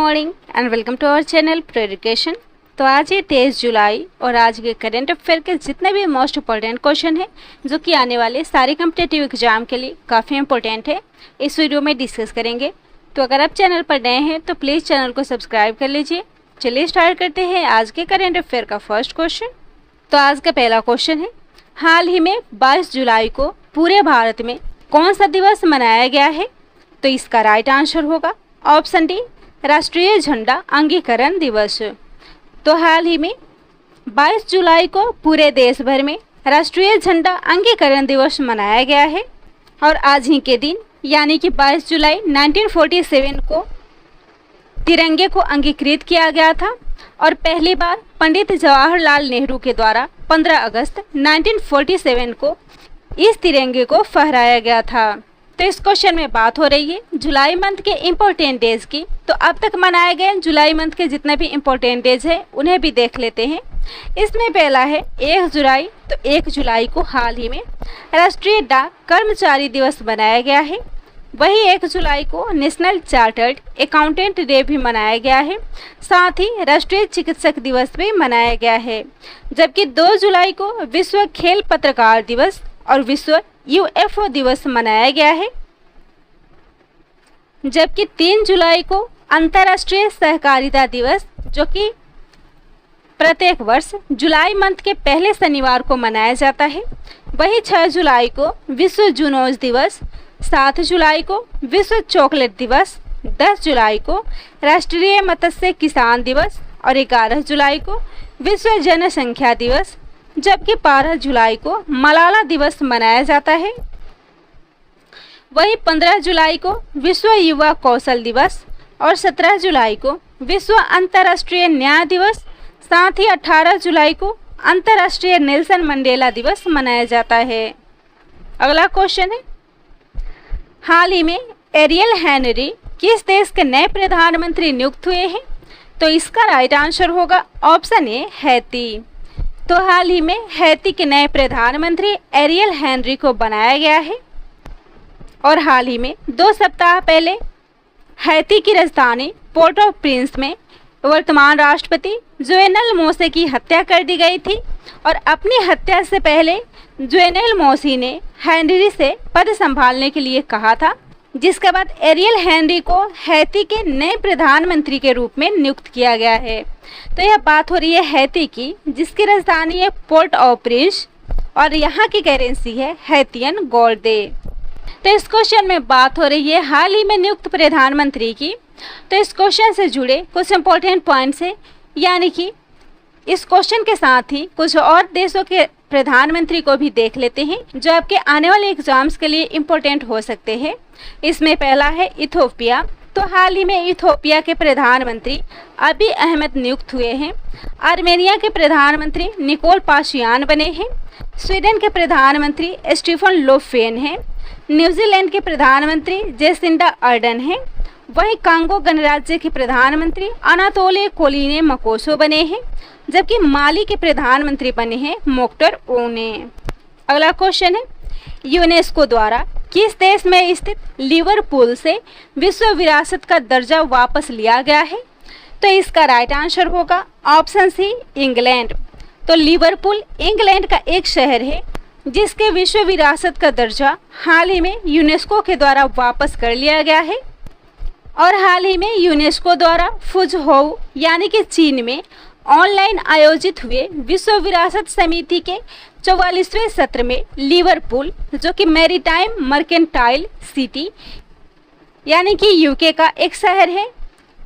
Morning and welcome to our channel pro education. तो आज है 23 जुलाई और आज के करंट अफेयर के जितने भी मोस्ट इम्पोर्टेंट क्वेश्चन है जो कि आने वाले सारे कम्पिटेटिव एग्जाम के लिए काफ़ी इंपॉर्टेंट है, इस वीडियो में डिस्कस करेंगे। तो अगर आप चैनल पर नए हैं तो प्लीज़ चैनल को सब्सक्राइब कर लीजिए। चलिए स्टार्ट करते हैं आज के करंट अफेयर का फर्स्ट क्वेश्चन। तो आज का पहला क्वेश्चन है, हाल ही में 22 जुलाई को पूरे भारत में कौन सा दिवस मनाया गया है? तो इसका राइट आंसर होगा ऑप्शन डी, राष्ट्रीय झंडा अंगीकरण दिवस। तो हाल ही में 22 जुलाई को पूरे देश भर में राष्ट्रीय झंडा अंगीकरण दिवस मनाया गया है और आज ही के दिन यानी कि 22 जुलाई 1947 को तिरंगे को अंगीकृत किया गया था और पहली बार पंडित जवाहरलाल नेहरू के द्वारा 15 अगस्त 1947 को इस तिरंगे को फहराया गया था। तो इस क्वेश्चन में बात हो रही है जुलाई मंथ के इम्पोर्टेंट डेज की। तो अब तक मनाए गए जुलाई मंथ के जितने भी इम्पोर्टेंट डेज हैं उन्हें भी देख लेते हैं। इसमें पहला है 1 जुलाई। तो 1 जुलाई को हाल ही में राष्ट्रीय डाक कर्मचारी दिवस मनाया गया है। वही 1 जुलाई को नेशनल चार्टर्ड अकाउंटेंट डे भी मनाया गया है, साथ ही राष्ट्रीय चिकित्सक दिवस भी मनाया गया है। जबकि 2 जुलाई को विश्व खेल पत्रकार दिवस और विश्व यूएफओ दिवस मनाया गया है। जबकि 3 जुलाई को अंतर्राष्ट्रीय सहकारिता दिवस जो कि प्रत्येक वर्ष जुलाई मंथ के पहले शनिवार को मनाया जाता है। वही 6 जुलाई को विश्व जूनोज दिवस, 7 जुलाई को विश्व चॉकलेट दिवस, 10 जुलाई को राष्ट्रीय मत्स्य किसान दिवस और 11 जुलाई को विश्व जनसंख्या दिवस, जबकि 12 जुलाई को मलाला दिवस मनाया जाता है। वही 15 जुलाई को विश्व युवा कौशल दिवस और 17 जुलाई को विश्व अंतर्राष्ट्रीय न्याय दिवस, साथ ही 18 जुलाई को अंतर्राष्ट्रीय नेल्सन मंडेला दिवस मनाया जाता है। अगला क्वेश्चन है, हाल ही में एरियल हेनरी किस देश के नए प्रधानमंत्री नियुक्त हुए हैं? तो इसका राइट आंसर होगा ऑप्शन ए, हैती। तो हाल ही में हैती के नए प्रधानमंत्री एरियल हेनरी को बनाया गया है और हाल ही में 2 सप्ताह पहले हैती की राजधानी पोर्ट ऑफ प्रिंस में वर्तमान राष्ट्रपति जोवेनल मोसे की हत्या कर दी गई थी और अपनी हत्या से पहले जोवेनल मोसे ने हेनरी से पद संभालने के लिए कहा था, जिसके बाद एरियल हेनरी को हैती के नए प्रधानमंत्री के रूप में नियुक्त किया गया है। तो यह बात हो रही है हैती की, जिसकी राजधानी है पोर्ट ऑफ प्रिंस और यहाँ की करेंसी है हैतियन गोल्डे। तो इस क्वेश्चन में बात हो रही है हाल ही में नियुक्त प्रधानमंत्री की। तो इस क्वेश्चन से जुड़े कुछ इंपॉर्टेंट पॉइंट्स हैं, यानी कि इस क्वेश्चन के साथ ही कुछ और देशों के प्रधानमंत्री को भी देख लेते हैं जो आपके आने वाले एग्जाम्स के लिए इम्पोर्टेंट हो सकते हैं। इसमें पहला है इथियोपिया। तो हाल ही में इथियोपिया के प्रधानमंत्री अबी अहमद नियुक्त हुए हैं। आर्मेनिया के प्रधानमंत्री निकोल पाशियान बने हैं। स्वीडन के प्रधानमंत्री स्टीफन लोफेन हैं। न्यूजीलैंड के प्रधानमंत्री जेसिंडा अर्डन हैं। वहीं कांगो गणराज्य के प्रधानमंत्री अनातोले कोलिने मकोसो बने हैं, जबकि माली के प्रधानमंत्री बने हैं मोक्टर ओने। अगला क्वेश्चन है, यूनेस्को द्वारा किस देश में स्थित लिवरपूल से विश्व विरासत का दर्जा वापस लिया गया है? तो इसका राइट आंसर होगा ऑप्शन सी, इंग्लैंड। तो लिवरपूल इंग्लैंड का एक शहर है जिसके विश्व विरासत का दर्जा हाल ही में यूनेस्को के द्वारा वापस कर लिया गया है। और हाल ही में यूनेस्को द्वारा फुझोउ यानी कि चीन में ऑनलाइन आयोजित हुए विश्व विरासत समिति के 44वें सत्र में लिवरपूल जो कि मैरीटाइम मर्केंटाइल सिटी यानी कि यूके का एक शहर है,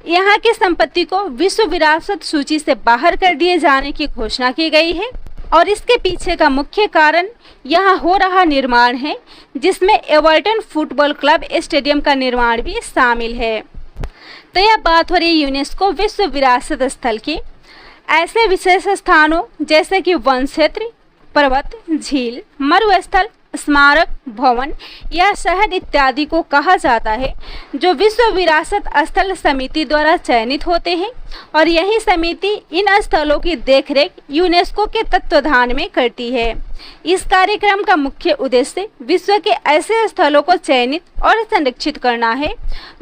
यहाँ की संपत्ति को विश्व विरासत सूची से बाहर कर दिए जाने की घोषणा की गई है। और इसके पीछे का मुख्य कारण यहाँ हो रहा निर्माण है, जिसमें एवर्टन फुटबॉल क्लब स्टेडियम का निर्माण भी शामिल है। तो यह बात हो रही है यूनेस्को विश्व विरासत स्थल की। ऐसे विशेष स्थानों जैसे कि वन क्षेत्र, पर्वत, झील, मरुस्थल स्मारक, भवन या शहर इत्यादि को कहा जाता है, जो विश्व विरासत स्थल समिति द्वारा चयनित होते हैं और यही समिति इन स्थलों की देखरेख यूनेस्को के तत्वाधान में करती है। इस कार्यक्रम का मुख्य उद्देश्य विश्व के ऐसे स्थलों को चयनित और संरक्षित करना है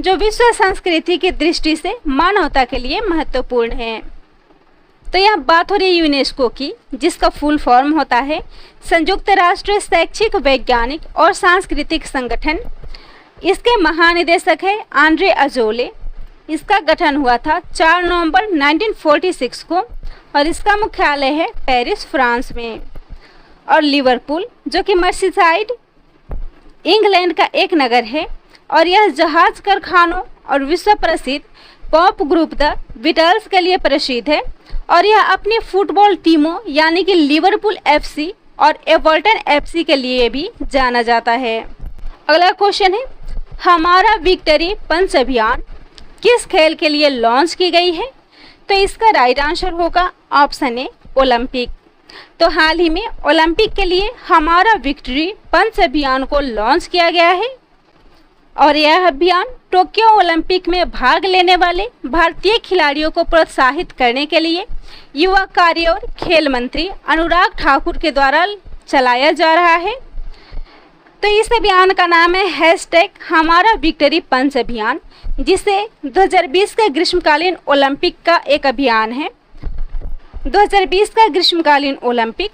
जो विश्व संस्कृति की दृष्टि से मानवता के लिए महत्वपूर्ण है। तो यह बात हो रही यूनेस्को की, जिसका फुल फॉर्म होता है संयुक्त राष्ट्र शैक्षिक, वैज्ञानिक और सांस्कृतिक संगठन। इसके महानिदेशक है आंद्रे अजोले। इसका गठन हुआ था 4 नवंबर 1946 को और इसका मुख्यालय है पेरिस, फ्रांस में। और लिवरपूल, जो कि मर्सीसाइड, इंग्लैंड का एक नगर है और यह जहाज कारखानों और विश्व प्रसिद्ध पॉप ग्रुप द बीटल्स के लिए प्रसिद्ध है और यह अपनी फुटबॉल टीमों यानी कि लिवरपूल एफसी और एवर्टन एफसी के लिए भी जाना जाता है। अगला क्वेश्चन है, हमारा विक्ट्री पंच अभियान किस खेल के लिए लॉन्च की गई है? तो इसका राइट आंसर होगा ऑप्शन ए, ओलंपिक। तो हाल ही में ओलंपिक के लिए हमारा विक्ट्री पंच अभियान को लॉन्च किया गया है और यह अभियान टोक्यो ओलंपिक में भाग लेने वाले भारतीय खिलाड़ियों को प्रोत्साहित करने के लिए युवा कार्य और खेल मंत्री अनुराग ठाकुर के द्वारा चलाया जा रहा है। तो इस अभियान का नाम है #हमारा विक्ट्री पंच अभियान, जिसे 2020 के ग्रीष्मकालीन ओलंपिक का एक अभियान है। 2020 का ग्रीष्मकालीन ओलंपिक,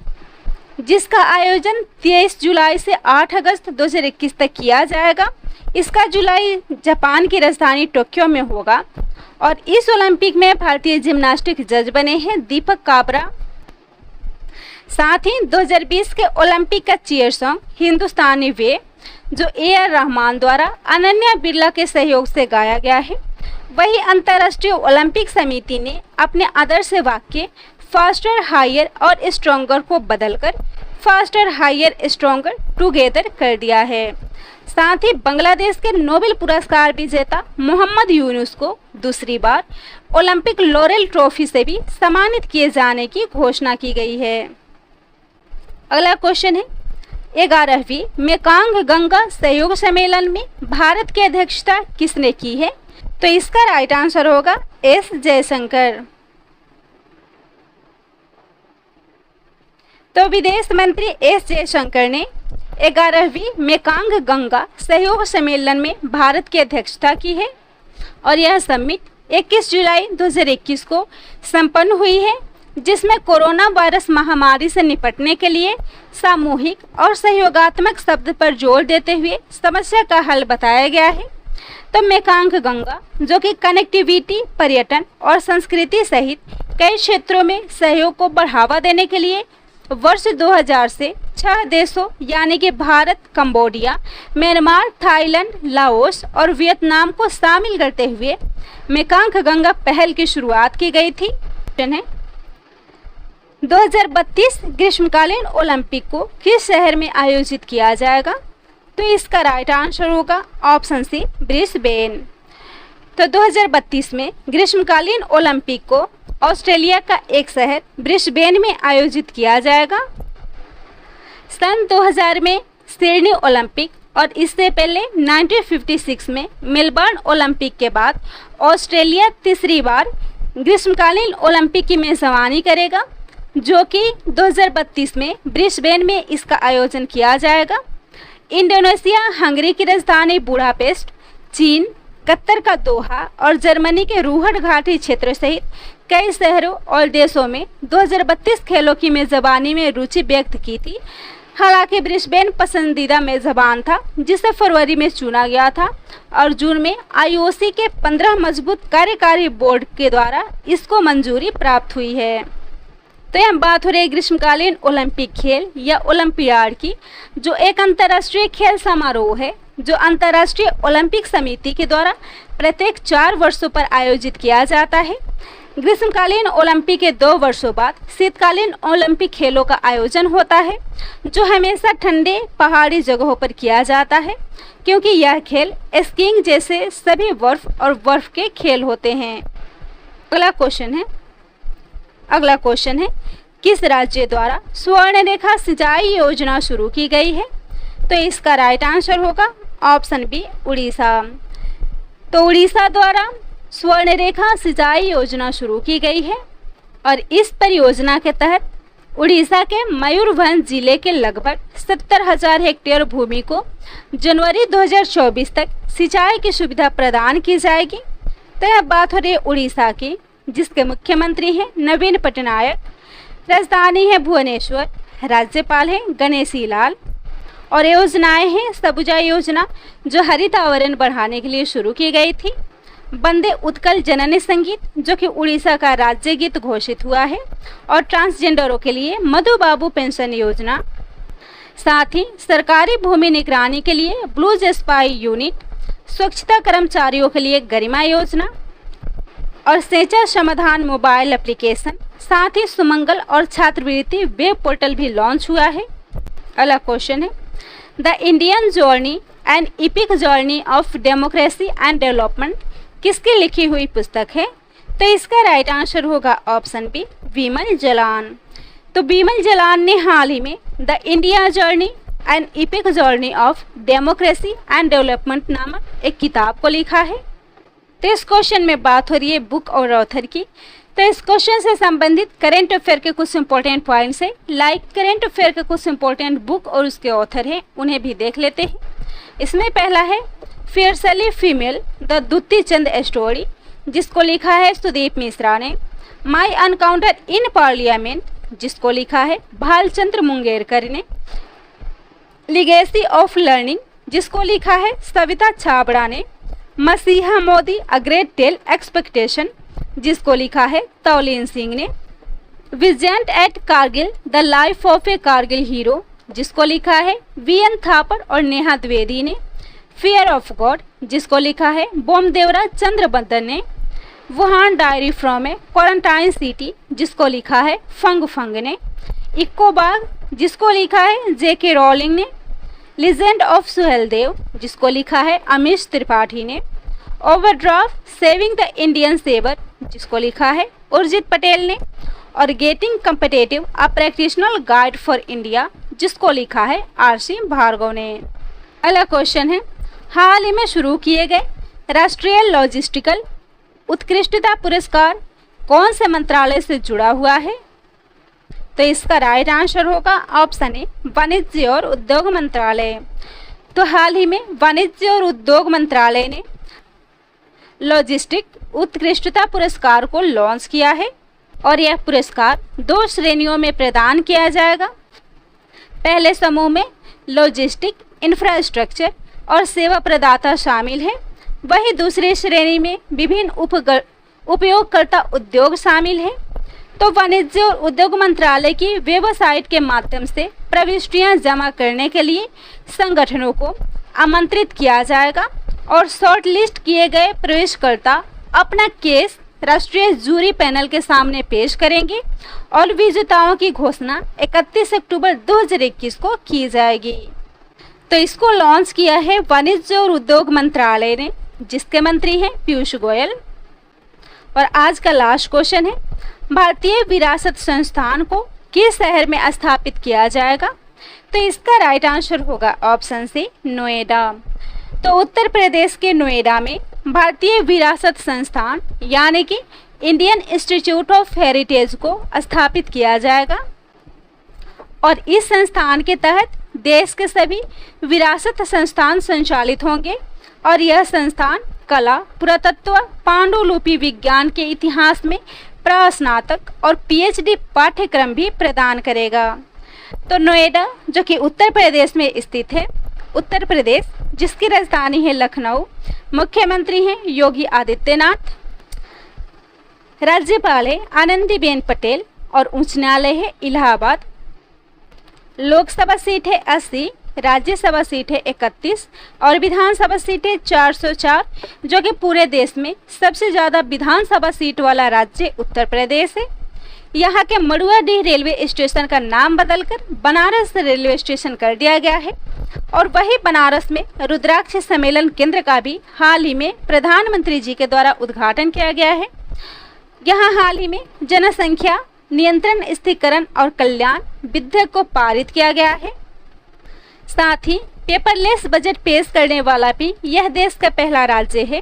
जिसका आयोजन 23 जुलाई से 8 अगस्त 2021 तक किया जाएगा। इसका जुलाई जापान की राजधानी टोक्यो में होगा और इस ओलंपिक में भारतीय जिम्नास्टिक जज बने हैं दीपक काबरा। साथ ही 2020 के ओलंपिक का चीयर सॉन्ग हिंदुस्तानी वे, जो AR रहमान द्वारा अनन्या बिरला के सहयोग से गाया गया है। वही अंतर्राष्ट्रीय ओलंपिक समिति ने अपने आदर्श वाक्य फास्टर, हायर और स्ट्रॉन्गर को बदलकर फास्टर, हायर, स्ट्रॉन्गर टुगेदर कर दिया है। साथ ही बांग्लादेश के नोबेल पुरस्कार विजेता मोहम्मद यूनुस को दूसरी बार ओलंपिक लॉरेल ट्रॉफी से भी सम्मानित किए जाने की घोषणा की गई है। अगला क्वेश्चन है, 11वीं मेकांग गंगा सहयोग सम्मेलन में भारत की अध्यक्षता किसने की है? तो इसका राइट आंसर होगा एस जयशंकर। तो विदेश मंत्री एस जयशंकर ने 11वीं मेकांग गंगा सहयोग सम्मेलन में भारत की अध्यक्षता की है और यह समिट 21 जुलाई 2021 को संपन्न हुई है, जिसमें कोरोना वायरस महामारी से निपटने के लिए सामूहिक और सहयोगात्मक शब्द पर जोर देते हुए समस्या का हल बताया गया है। तो मेकांग गंगा, जो कि कनेक्टिविटी, पर्यटन और संस्कृति सहित कई क्षेत्रों में सहयोग को बढ़ावा देने के लिए वर्ष 2000 से 6 देशों यानी कि Bharat, Cambodia, Myanmar, Thailand, Laos और वियतनाम को शामिल करते हुए मेकांग गंगा पहल की शुरुआत की गई थी। 2032 ग्रीष्मकालीन ओलंपिक को किस शहर में आयोजित किया जाएगा? तो इसका राइट आंसर होगा ऑप्शन सी, ब्रिस्बेन। तो 2032 में ग्रीष्मकालीन ओलंपिक को ऑस्ट्रेलिया का एक शहर ब्रिस्बेन में आयोजित किया जाएगा। सन 2000 में सिडनी ओलंपिक और इससे पहले 1956 में मेलबर्न ओलंपिक के बाद ऑस्ट्रेलिया तीसरी बार ग्रीष्मकालीन ओलंपिक की मेजबानी करेगा, जो कि 2032 में ब्रिस्बेन में इसका आयोजन किया जाएगा। इंडोनेशिया, हंगरी की राजधानी बुडापेस्ट, चीन, कतर का दोहा और जर्मनी के रूहट घाटी क्षेत्र सहित कई शहरों और देशों में 2032 खेलों की मेजबानी में रुचि व्यक्त की थी। हालांकि ब्रिस्बेन पसंदीदा मेजबान था, जिसे फरवरी में चुना गया था और जून में IOC के 15 मजबूत कार्यकारी बोर्ड के द्वारा इसको मंजूरी प्राप्त हुई है। तो यह बात हो रही है ग्रीष्मकालीन ओलंपिक खेल या ओलंपियाड की, जो एक अंतर्राष्ट्रीय खेल समारोह है जो अंतर्राष्ट्रीय ओलंपिक समिति के द्वारा प्रत्येक 4 वर्षों पर आयोजित किया जाता है। ग्रीष्मकालीन ओलंपिक के 2 वर्षों बाद शीतकालीन ओलंपिक खेलों का आयोजन होता है, जो हमेशा ठंडे पहाड़ी जगहों पर किया जाता है, क्योंकि यह खेल स्कीइंग जैसे सभी बर्फ के खेल होते हैं। अगला क्वेश्चन है किस राज्य द्वारा स्वर्ण रेखा सिंचाई योजना शुरू की गई है? तो इसका राइट आंसर होगा ऑप्शन बी उड़ीसा। तो उड़ीसा द्वारा स्वर्णरेखा सिंचाई योजना शुरू की गई है और इस परियोजना के तहत उड़ीसा के मयूरभंज जिले के लगभग 70,000 हेक्टेयर भूमि को जनवरी 2024 तक सिंचाई की सुविधा प्रदान की जाएगी। तो यह बात हो रही है उड़ीसा की, जिसके मुख्यमंत्री हैं नवीन पटनायक, राजधानी है भुवनेश्वर, राज्यपाल हैं गणेशी लाल और योजनाएं हैं सबुजा योजना जो हरित आवरण बढ़ाने के लिए शुरू की गई थी, वंदे उत्कल जननी संगीत जो कि उड़ीसा का राज्य गीत घोषित हुआ है और ट्रांसजेंडरों के लिए मधु बाबू पेंशन योजना, साथ ही सरकारी भूमि निगरानी के लिए ब्लू स्पाई यूनिट, स्वच्छता कर्मचारियों के लिए गरिमा योजना और सेचा समाधान मोबाइल एप्लीकेशन, साथ ही सुमंगल और छात्रवृत्ति वेब पोर्टल भी लॉन्च हुआ है। अगला क्वेश्चन है the Indian journey and EPIC journey of democracy and development किसकी लिखी हुई पुस्तक है? तो इसका राइट आंसर होगा ऑप्शन बी विमल जलान। तो विमल जलान ने हाल ही में the India journey and EPIC journey of democracy and development नामक एक किताब को लिखा है। तो इस क्वेश्चन में बात हो रही है बुक और ऑथर की। तो इस क्वेश्चन से संबंधित करेंट अफेयर के कुछ इंपॉर्टेंट पॉइंट्स है, लाइक करेंट अफेयर के कुछ इंपॉर्टेंट बुक और उसके ऑथर हैं, उन्हें भी देख लेते हैं। इसमें पहला है fiercely female the Dutee Chand story, जिसको लिखा है सुदीप मिश्रा ने। माई अनकाउंटर इन पार्लियामेंट, जिसको लिखा है भालचंद्र मुंगेरकर ने। लिगेसी ऑफ लर्निंग, जिसको लिखा है सविता छाबड़ा ने। Masiha Modi a great tale expectation, जिसको लिखा है तौलीन सिंह ने। Vijyant at Kargil the life of a Kargil hero, जिसको लिखा है वीएन थापर और नेहा द्विवेदी ने। फियर ऑफ गॉड, जिसको लिखा है बोमदेवरा चंद्रबंदर ने। Wuhan diary from A quarantine city, जिसको लिखा है फंग फंग ने। इक्को बाग, जिसको लिखा है जेके रॉलिंग ने। लीजेंड ऑफ सुहेलदेव, जिसको लिखा है अमीश त्रिपाठी ने। Overdraft saving the Indian saver, जिसको लिखा है उर्जित पटेल ने। और getting competitive a practitioner's guide for India, जिसको लिखा है आरसी भार्गव ने। अगला क्वेश्चन है हाल ही में शुरू किए गए राष्ट्रीय लॉजिस्टिकल उत्कृष्टता पुरस्कार कौन से मंत्रालय से जुड़ा हुआ है? तो इसका राइट आंसर होगा ऑप्शन ए वाणिज्य और उद्योग मंत्रालय। तो हाल ही में वाणिज्य और उद्योग मंत्रालय ने लॉजिस्टिक उत्कृष्टता पुरस्कार को लॉन्च किया है और यह पुरस्कार 2 श्रेणियों में प्रदान किया जाएगा। पहले समूह में लॉजिस्टिक इंफ्रास्ट्रक्चर और सेवा प्रदाता शामिल हैं, वहीं दूसरी श्रेणी में विभिन्न उपयोगकर्ता उद्योग शामिल हैं। तो वाणिज्य और उद्योग मंत्रालय की वेबसाइट के माध्यम से प्रविष्टियां जमा करने के लिए संगठनों को आमंत्रित किया जाएगा और शॉर्टलिस्ट किए गए प्रवेशकर्ता अपना केस राष्ट्रीय जूरी पैनल के सामने पेश करेंगे और विजेताओं की घोषणा 31 अक्टूबर 2021 को की जाएगी। तो इसको लॉन्च किया है वाणिज्य और उद्योग मंत्रालय ने, जिसके मंत्री हैं पीयूष गोयल। और आज का लास्ट क्वेश्चन है भारतीय विरासत संस्थान को किस शहर में स्थापित किया जाएगा? तो इसका राइट आंसर होगा ऑप्शन सी नोएडा। तो उत्तर प्रदेश के नोएडा में भारतीय विरासत संस्थान यानी कि इंडियन इंस्टीट्यूट ऑफ हेरिटेज को स्थापित किया जाएगा और इस संस्थान के तहत देश के सभी विरासत संस्थान संचालित होंगे और यह संस्थान कला, पुरातत्व, पांडुलिपि विज्ञान के इतिहास में प्रस्नातक और पीएचडी पाठ्यक्रम भी प्रदान करेगा। तो नोएडा जो कि उत्तर प्रदेश में स्थित है, उत्तर प्रदेश जिसकी राजधानी है लखनऊ, मुख्यमंत्री हैं योगी आदित्यनाथ, राज्यपाल है आनंदीबेन पटेल और उच्च न्यायालय है इलाहाबाद। लोकसभा सीट है 80, राज्यसभा सीट है 31 और विधानसभा सीट है 404, जो कि पूरे देश में सबसे ज़्यादा विधानसभा सीट वाला राज्य उत्तर प्रदेश है। यहाँ के मड़ुआडीह रेलवे स्टेशन का नाम बदलकर बनारस रेलवे स्टेशन कर दिया गया है और वही बनारस में रुद्राक्ष सम्मेलन केंद्र का भी हाल ही में प्रधानमंत्री जी के द्वारा उद्घाटन किया गया है। यहाँ हाल ही में जनसंख्या नियंत्रण, स्थिरीकरण और कल्याण विधेयक को पारित किया गया है। साथ ही पेपरलेस बजट पेश करने वाला भी यह देश का पहला राज्य है।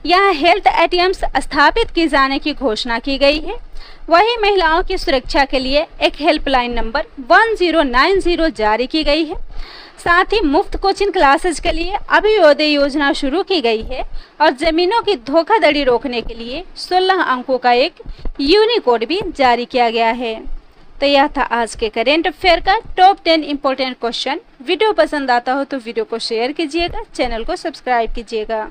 यहाँ हेल्थ एटीएम्स स्थापित किए जाने की घोषणा की गई है। वहीं महिलाओं की सुरक्षा के लिए एक हेल्पलाइन नंबर 1090 जारी की गई है। साथ ही मुफ्त कोचिंग क्लासेज के लिए अभियोदय योजना शुरू की गई है और जमीनों की धोखाधड़ी रोकने के लिए 16 अंकों का एक यूनिकोड भी जारी किया गया है। तो यह था आज के करेंट अफेयर का टॉप 10 इम्पोर्टेंट क्वेश्चन। वीडियो पसंद आता हो तो वीडियो को शेयर कीजिएगा, चैनल को सब्सक्राइब कीजिएगा।